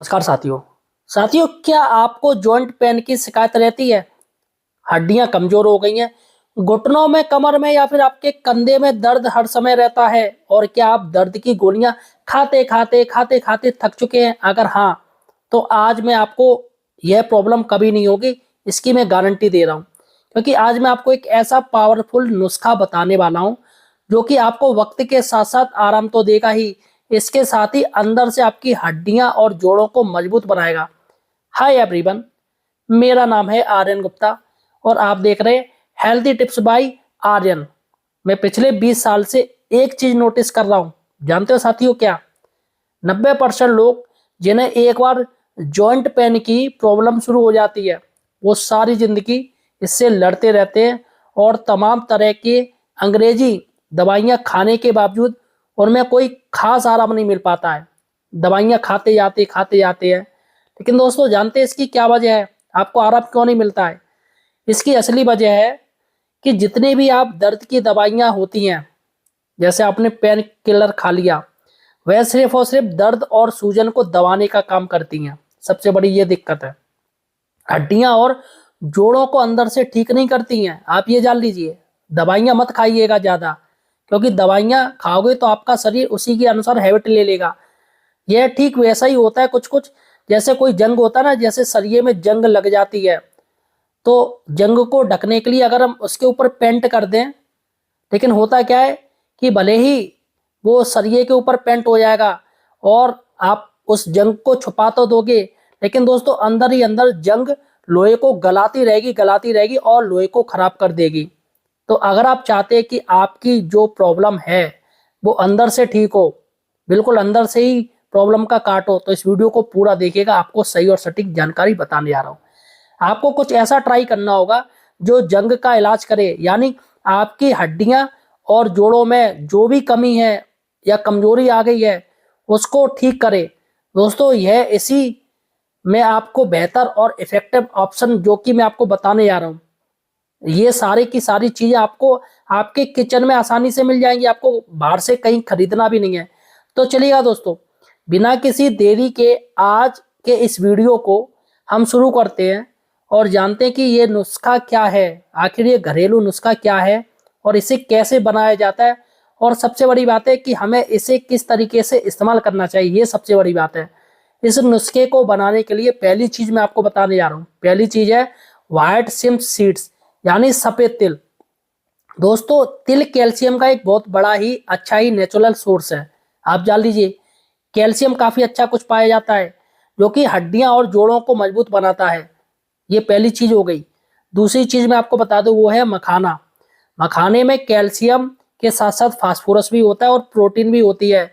नमस्कार साथियों। क्या आपको जॉइंट पेन की शिकायत रहती है? हड्डियां कमजोर हो गई हैं, घुटनों में, कमर में या फिर आपके कंधे में दर्द हर समय रहता है? और क्या आप दर्द की गोलियां खाते खाते थक चुके हैं? अगर हाँ, तो आज मैं आपको यह प्रॉब्लम कभी नहीं होगी, इसकी मैं गारंटी दे रहा हूं। क्योंकि आज मैं आपको एक ऐसा पावरफुल नुस्खा बताने वाला हूं जो कि आपको वक्त के साथ साथ आराम तो देगा ही, इसके साथ ही अंदर से आपकी हड्डियां और जोड़ों को मजबूत बनाएगा। हाय एवरीवन, मेरा नाम है आर्यन गुप्ता और आप देख रहे हैं हेल्थी टिप्स बाय आर्यन। मैं पिछले 20 साल से एक चीज नोटिस कर रहा हूं, जानते हो साथियों क्या? 90% लोग जिन्हें एक बार जॉइंट पेन की प्रॉब्लम शुरू हो जाती है, वो सारी जिंदगी इससे लड़ते रहते हैं और तमाम तरह के अंग्रेजी दवाइयां खाने के बावजूद उनमें कोई खास आराम नहीं मिल पाता है। दवाइयां खाते जाते हैं, लेकिन दोस्तों जानते हैं इसकी क्या वजह है? आपको आराम क्यों नहीं मिलता है? इसकी असली वजह है कि जितनी भी आप दर्द की दवाइयां होती हैं, जैसे आपने पेन किलर खा लिया, वह सिर्फ और सिर्फ दर्द और सूजन को दबाने का काम करती हैं। सबसे बड़ी ये दिक्कत है, हड्डियां और जोड़ों को अंदर से ठीक नहीं करती हैं। आप ये जान लीजिए, दवाइयां मत खाइएगा ज्यादा, क्योंकि दवाइयां खाओगे तो आपका शरीर उसी के अनुसार हैबिट ले लेगा। यह ठीक वैसा ही होता है कुछ कुछ, जैसे कोई जंग होता है ना, जैसे सरिये में जंग लग जाती है, तो जंग को ढकने के लिए अगर हम उसके ऊपर पेंट कर दें, लेकिन होता क्या है कि भले ही वो सरिये के ऊपर पेंट हो जाएगा और आप उस जंग को छुपा तो दोगे, लेकिन दोस्तों अंदर ही अंदर जंग लोहे को गलाती रहेगी और लोहे को खराब कर देगी। तो अगर आप चाहते हैं कि आपकी जो प्रॉब्लम है वो अंदर से ठीक हो, बिल्कुल अंदर से ही प्रॉब्लम का काट हो, तो इस वीडियो को पूरा देखिएगा। आपको सही और सटीक जानकारी बताने जा रहा हूँ। आपको कुछ ऐसा ट्राई करना होगा जो जंग का इलाज करे, यानी आपकी हड्डियां और जोड़ों में जो भी कमी है या कमजोरी आ गई है उसको ठीक करे। दोस्तों यह इसी में आपको बेहतर और इफेक्टिव ऑप्शन जो कि मैं आपको बताने जा रहा हूँ, ये सारी की सारी चीजें आपको आपके किचन में आसानी से मिल जाएंगी। आपको बाहर से कहीं खरीदना भी नहीं है। तो चलिएगा दोस्तों, बिना किसी देरी के आज के इस वीडियो को हम शुरू करते हैं और जानते हैं कि ये नुस्खा क्या है, आखिर ये घरेलू नुस्खा क्या है और इसे कैसे बनाया जाता है, और सबसे बड़ी बात है कि हमें इसे किस तरीके से इस्तेमाल करना चाहिए, ये सबसे बड़ी बात है। इस नुस्खे को बनाने के लिए पहली चीज मैं आपको बताने जा रहा हूँ। पहली चीज है व्हाइट सिम्स सीड्स, यानी सफेद तिल। दोस्तों तिल कैल्शियम का एक बहुत बड़ा ही अच्छा ही नेचुरल सोर्स है। आप जान लीजिए, कैल्शियम काफी अच्छा कुछ पाया जाता है जो कि हड्डियां और जोड़ों को मजबूत बनाता है। ये पहली चीज हो गई। दूसरी चीज मैं आपको बता दूं, वो है मखाना। मखाने में कैल्शियम के साथ साथ फास्फोरस भी होता है और प्रोटीन भी होती है,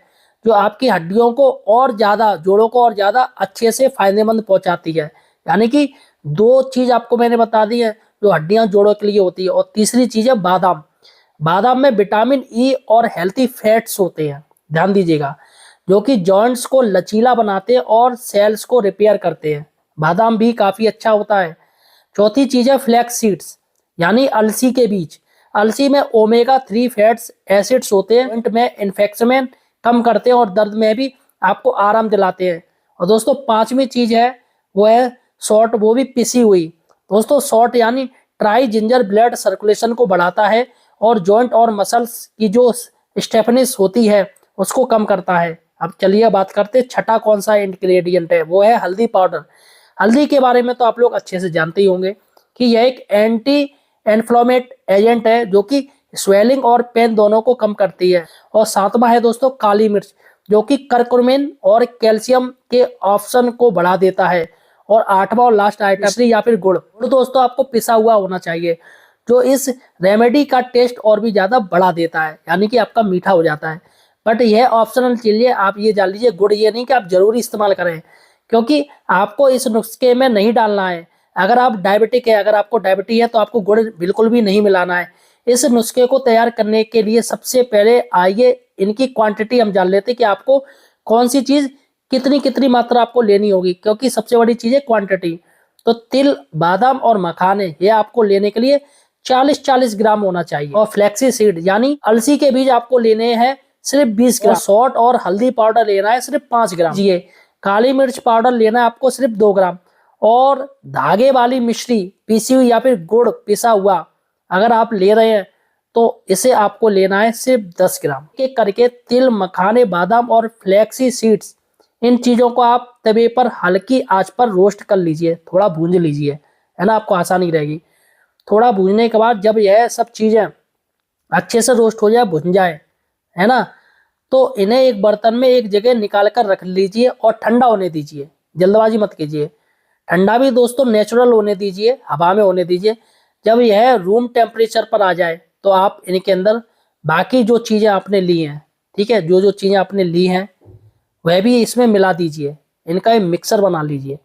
जो आपकी हड्डियों को और ज्यादा, जोड़ों को और ज्यादा अच्छे से फायदेमंद पहुंचाती है। यानी कि दो चीज आपको मैंने बता दी है जो हड्डियां जोड़ों के लिए होती है। और तीसरी चीज है बादाम। बादाम में विटामिन ई और हेल्थी फैट्स होते हैं, ध्यान दीजिएगा, जो कि जॉइंट्स को लचीला बनाते हैं और सेल्स को रिपेयर करते हैं। बादाम भी काफी अच्छा होता है। चौथी चीज है फ्लैक्स सीड्स, यानी अलसी के बीज। अलसी में ओमेगा 3 फैट्स एसिड्स होते हैं, जॉइंट में इन्फेक्शन में कम करते हैं और दर्द में भी आपको आराम दिलाते हैं। और दोस्तों पांचवी चीज है वो है सौंठ, वो भी पिसी हुई। दोस्तों सौंठ यानी ट्राई जिंजर ब्लड सर्कुलेशन को बढ़ाता है और जॉइंट और मसल्स की जो स्टेफनेस होती है उसको कम करता है। अब चलिए बात करते हैं छठा कौन सा इंग्रेडिएंट है, वो है हल्दी पाउडर। हल्दी के बारे में तो आप लोग अच्छे से जानते ही होंगे कि यह एक एंटी इन्फ्लेमेट एजेंट है जो कि स्वेलिंग और पेन दोनों को कम करती है। और सातवां है दोस्तों काली मिर्च, जो कि कर्कुमिन और कैल्शियम के ऑप्शन को बढ़ा देता है। और आठवां और लास्ट आइटम या फिर गुड़। गुड़ दोस्तों आपको पिसा हुआ होना चाहिए, जो इस रेमेडी का टेस्ट और भी ज्यादा बढ़ा देता है, यानी कि आपका मीठा हो जाता है। बट यह ऑप्शनल चीज, आप ये जान लीजिए, गुड़ ये नहीं कि आप जरूरी इस्तेमाल करें, क्योंकि आपको इस नुस्खे में नहीं डालना है। अगर आप डायबिटिक है, अगर आपको डायबिटीज है, तो आपको गुड़ बिल्कुल भी नहीं मिलाना है। इस नुस्खे को तैयार करने के लिए सबसे पहले आइए इनकी क्वांटिटी हम जान लेते हैं कि आपको कौन सी चीज कितनी कितनी मात्रा आपको लेनी होगी, क्योंकि सबसे बड़ी चीज है क्वांटिटी। तो तिल, बादाम और मखाने ये आपको लेने के लिए 40-40 ग्राम होना चाहिए। और फ्लैक्सी सीड यानी अलसी के बीज आपको लेने हैं सिर्फ 20 ग्राम। सॉल्ट और हल्दी पाउडर लेना है सिर्फ 5 ग्राम। जी, काली मिर्च पाउडर लेना है आपको सिर्फ 2 ग्राम, और धागे वाली मिश्री पीसी हुई या फिर गुड़ पिसा हुआ अगर आप ले रहे हैं तो इसे आपको लेना है सिर्फ 10 ग्राम। एक करके तिल, मखाने, बादाम और फ्लैक्सी सीड्स, इन चीज़ों को आप तवे पर हल्की आंच पर रोस्ट कर लीजिए, थोड़ा भूंज लीजिए, है ना, आपको आसानी रहेगी। थोड़ा भूनने के बाद जब यह सब चीज़ें अच्छे से रोस्ट हो जाए, भुन जाए, है ना, तो इन्हें एक बर्तन में एक जगह निकाल कर रख लीजिए और ठंडा होने दीजिए। जल्दबाजी मत कीजिए, ठंडा भी दोस्तों नेचुरल होने दीजिए, हवा में होने दीजिए। जब यह रूम टेम्परेचर पर आ जाए तो आप इनके अंदर बाकी जो चीज़ें आपने ली हैं, ठीक है, जो जो चीज़ें आपने ली हैं वह भी इसमें मिला दीजिए, इनका एक मिक्सर बना लीजिए।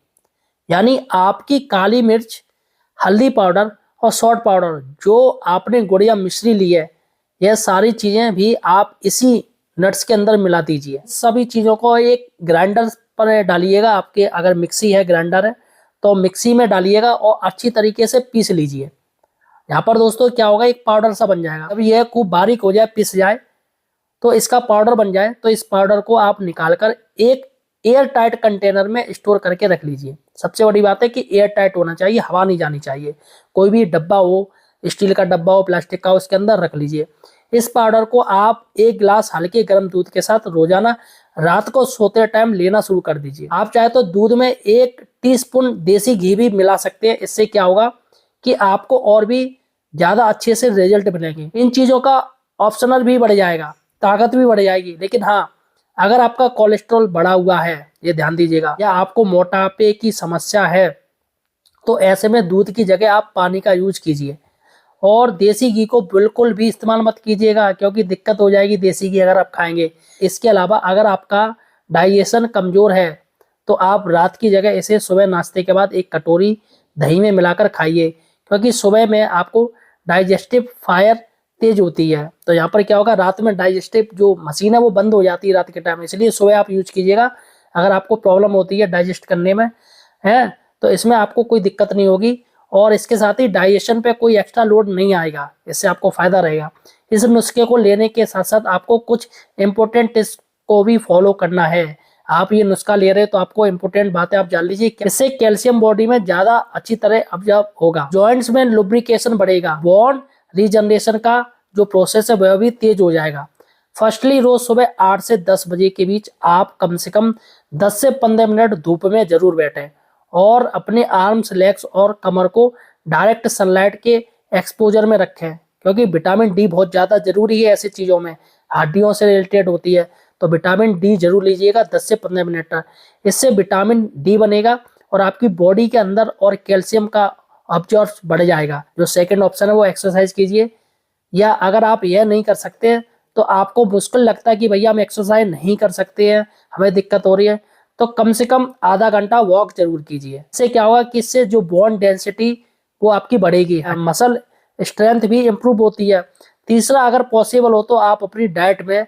यानी आपकी काली मिर्च, हल्दी पाउडर और सॉल्ट पाउडर जो आपने गुड़ या मिश्री ली है, यह सारी चीज़ें भी आप इसी नट्स के अंदर मिला दीजिए। सभी चीज़ों को एक ग्राइंडर पर डालिएगा, आपके अगर मिक्सी है, ग्राइंडर है तो मिक्सी में डालिएगा और अच्छी तरीके से पीस लीजिए। यहाँ पर दोस्तों क्या होगा, एक पाउडर सा बन जाएगा। जब यह खूब बारीक हो जाए, पिस जाए, तो इसका पाउडर बन जाए तो इस पाउडर को आप निकाल कर एक एयर टाइट कंटेनर में स्टोर करके रख लीजिए। सबसे बड़ी बात है कि एयर टाइट होना चाहिए, हवा नहीं जानी चाहिए। कोई भी डब्बा हो, स्टील का डब्बा हो, प्लास्टिक का हो, उसके अंदर रख लीजिए। इस पाउडर को आप 1 गिलास हल्के गर्म दूध के साथ रोजाना रात को सोते टाइम लेना शुरू कर दीजिए। आप चाहे तो दूध में 1 टीस्पून देसी घी भी मिला सकते हैं। इससे क्या होगा कि आपको और भी ज़्यादा अच्छे से रिजल्ट मिलेंगे। इन चीज़ों का ऑप्शनल भी बढ़ जाएगा, ताकत भी बढ़ जाएगी। लेकिन हाँ, अगर आपका कोलेस्ट्रॉल बढ़ा हुआ है, ये ध्यान दीजिएगा, या आपको मोटापे की समस्या है, तो ऐसे में दूध की जगह आप पानी का यूज कीजिए। और देसी घी को बिल्कुल भी इस्तेमाल मत कीजिएगा, क्योंकि दिक्कत हो जाएगी देसी घी अगर आप खाएंगे। इसके अलावा अगर आपका डाइजेशन कमज़ोर है तो आप रात की जगह इसे सुबह नाश्ते के बाद 1 कटोरी दही में मिलाकर खाइए, क्योंकि सुबह में आपको डाइजेस्टिव फायर तेज होती है। तो यहाँ पर क्या होगा, रात में डाइजेस्टिव जो मशीन है वो बंद हो जाती है रात के टाइम, इसलिए सुबह आप यूज कीजिएगा। अगर आपको प्रॉब्लम होती है डाइजेस्ट करने में, है, तो इसमें आपको कोई दिक्कत नहीं होगी और इसके साथ ही डाइजेशन पे कोई एक्स्ट्रा लोड नहीं आएगा, इससे आपको फायदा रहेगा। इस नुस्खे को लेने के साथ साथ आपको कुछ इंपॉर्टेंट टिप्स को भी फॉलो करना है। आप ये नुस्खा ले रहे हैं तो आपको इंपॉर्टेंट बातें आप जान लीजिए। इससे कैल्शियम बॉडी में ज्यादा अच्छी तरह अब्जॉर्ब होगा, जॉइंट्स में लुब्रिकेशन बढ़ेगा, बोन रीजनरेशन का जो प्रोसेस है वह भी तेज हो जाएगा। फर्स्टली रोज सुबह 8 से 10 बजे के बीच आप कम से कम 10 से 15 मिनट धूप में जरूर बैठें और अपने आर्म्स, लेग्स और कमर को डायरेक्ट सनलाइट के एक्सपोजर में रखें, क्योंकि विटामिन डी बहुत ज़्यादा जरूरी है ऐसी चीज़ों में, हड्डियों से रिलेटेड होती है। तो विटामिन डी जरूर लीजिएगा 10 से 15 मिनट तक। इससे विटामिन डी बनेगा और आपकी बॉडी के अंदर और कैल्शियम का अब्जॉर्ब बढ़ जाएगा। जो सेकंड ऑप्शन है वो एक्सरसाइज कीजिए, या अगर आप यह नहीं कर सकते तो आपको मुश्किल लगता है कि भैया हम एक्सरसाइज नहीं कर सकते हैं, हमें दिक्कत हो रही है, तो कम से कम आधा घंटा वॉक जरूर कीजिए। इससे क्या होगा कि इससे जो बोन डेंसिटी वो आपकी बढ़ेगी, मसल स्ट्रेंथ भी इम्प्रूव होती है। तीसरा, अगर पॉसिबल हो तो आप अपनी डाइट में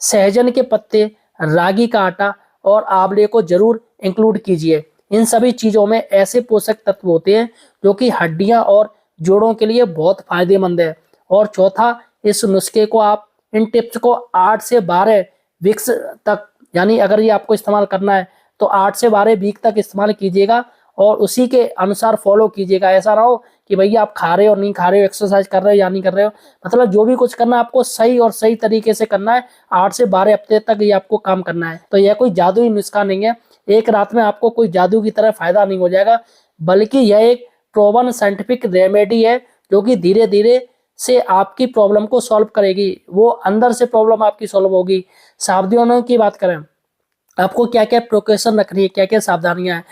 सहजन के पत्ते, रागी का आटा और आंवले को जरूर इंक्लूड कीजिए। इन सभी चीज़ों में ऐसे पोषक तत्व होते हैं जो कि हड्डियां और जोड़ों के लिए बहुत फायदेमंद है। और चौथा, इस नुस्खे को आप, इन टिप्स को 8 से 12 वीक्स तक, यानी अगर ये आपको इस्तेमाल करना है तो 8 से 12 वीक तक इस्तेमाल कीजिएगा और उसी के अनुसार फॉलो कीजिएगा। ऐसा ना हो कि भैया आप खा रहे हो नहीं खा रहे हो, एक्सरसाइज कर रहे हो या नहीं कर रहे हो, मतलब जो भी कुछ करना है आपको सही और सही तरीके से करना है। 8 से 12 हफ्ते तक ये आपको काम करना है। तो यह कोई जादुई नुस्खा नहीं है, एक रात में आपको कोई जादू की तरह फायदा नहीं हो जाएगा, बल्कि यह एक प्रोवन साइंटिफिक रेमेडी है जो कि धीरे धीरे से आपकी प्रॉब्लम को सॉल्व करेगी। वो अंदर से प्रॉब्लम आपकी सॉल्व होगी। सावधानियों की बात करें, आपको क्या क्या प्रिकॉशन रखनी है, क्या क्या सावधानियां हैं,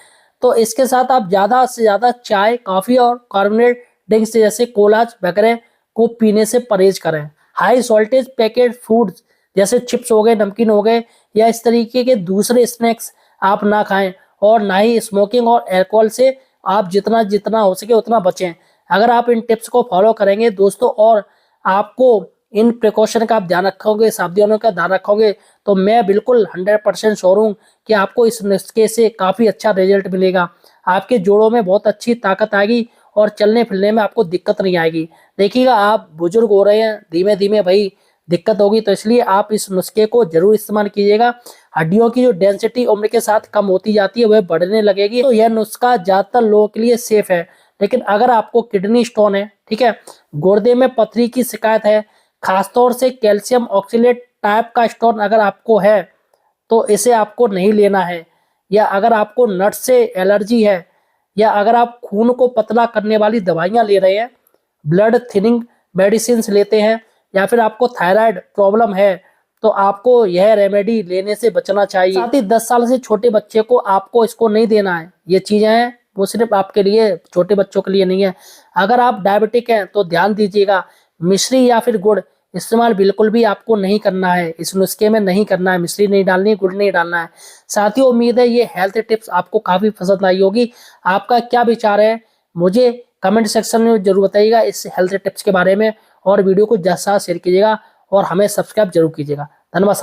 तो इसके साथ आप ज़्यादा से ज़्यादा चाय, कॉफ़ी और कार्बोनेटेड ड्रिंक्स जैसे कोलाज वगैरह को पीने से परहेज करें। हाई सॉल्टेज पैकेट फूड्स जैसे चिप्स हो गए, नमकीन हो गए, या इस तरीके के दूसरे स्नैक्स आप ना खाएं, और ना ही स्मोकिंग और अल्कोहल से आप जितना जितना हो सके उतना बचें। अगर आप इन टिप्स को फॉलो करेंगे दोस्तों, और आपको इन प्रिकॉशन का आप ध्यान रखोगे, सावधानियों का ध्यान रखोगे, तो मैं बिल्कुल 100% श्योर हूँ कि आपको इस नुस्खे से काफ़ी अच्छा रिजल्ट मिलेगा। आपके जोड़ों में बहुत अच्छी ताकत आएगी और चलने फिरने में आपको दिक्कत नहीं आएगी। देखिएगा, आप बुजुर्ग हो रहे हैं, धीमे धीमे भाई दिक्कत होगी, तो इसलिए आप इस नुस्खे को जरूर इस्तेमाल कीजिएगा। हड्डियों की जो डेंसिटी उम्र के साथ कम होती जाती है वह बढ़ने लगेगी। तो यह नुस्खा ज्यादातर लोगों के लिए सेफ है। लेकिन अगर आपको किडनी स्टोन है, ठीक है, गुर्दे में पथरी की शिकायत है, खासतौर से कैल्शियम ऑक्सलेट टाइप का स्टोन अगर आपको है, तो इसे आपको नहीं लेना है। या अगर आपको नट से एलर्जी है, या अगर आप खून को पतला करने वाली दवाइयां ले रहे हैं, ब्लड थिनिंग मेडिसिन लेते हैं, या फिर आपको थायराइड प्रॉब्लम है, तो आपको यह रेमेडी लेने से बचना चाहिए। साथ ही 10 साल से छोटे बच्चे को आपको इसको नहीं देना है। ये चीजें हैं वो सिर्फ आपके लिए, छोटे बच्चों के लिए नहीं है। अगर आप डायबिटिक हैं तो ध्यान दीजिएगा, मिश्री या फिर गुड़ इस्तेमाल बिल्कुल भी आपको नहीं करना है। इस नुस्खे में नहीं करना है, मिश्री नहीं डालनी है, गुड़ नहीं डालना है। साथियों, उम्मीद है ये हेल्थ टिप्स आपको काफी पसंद आई होगी। आपका क्या विचार है मुझे कमेंट सेक्शन में जरूर बताइएगा इस हेल्थ टिप्स के बारे में, और वीडियो को ज्यादा शेयर कीजिएगा और हमें सब्सक्राइब जरूर कीजिएगा। धन्यवाद।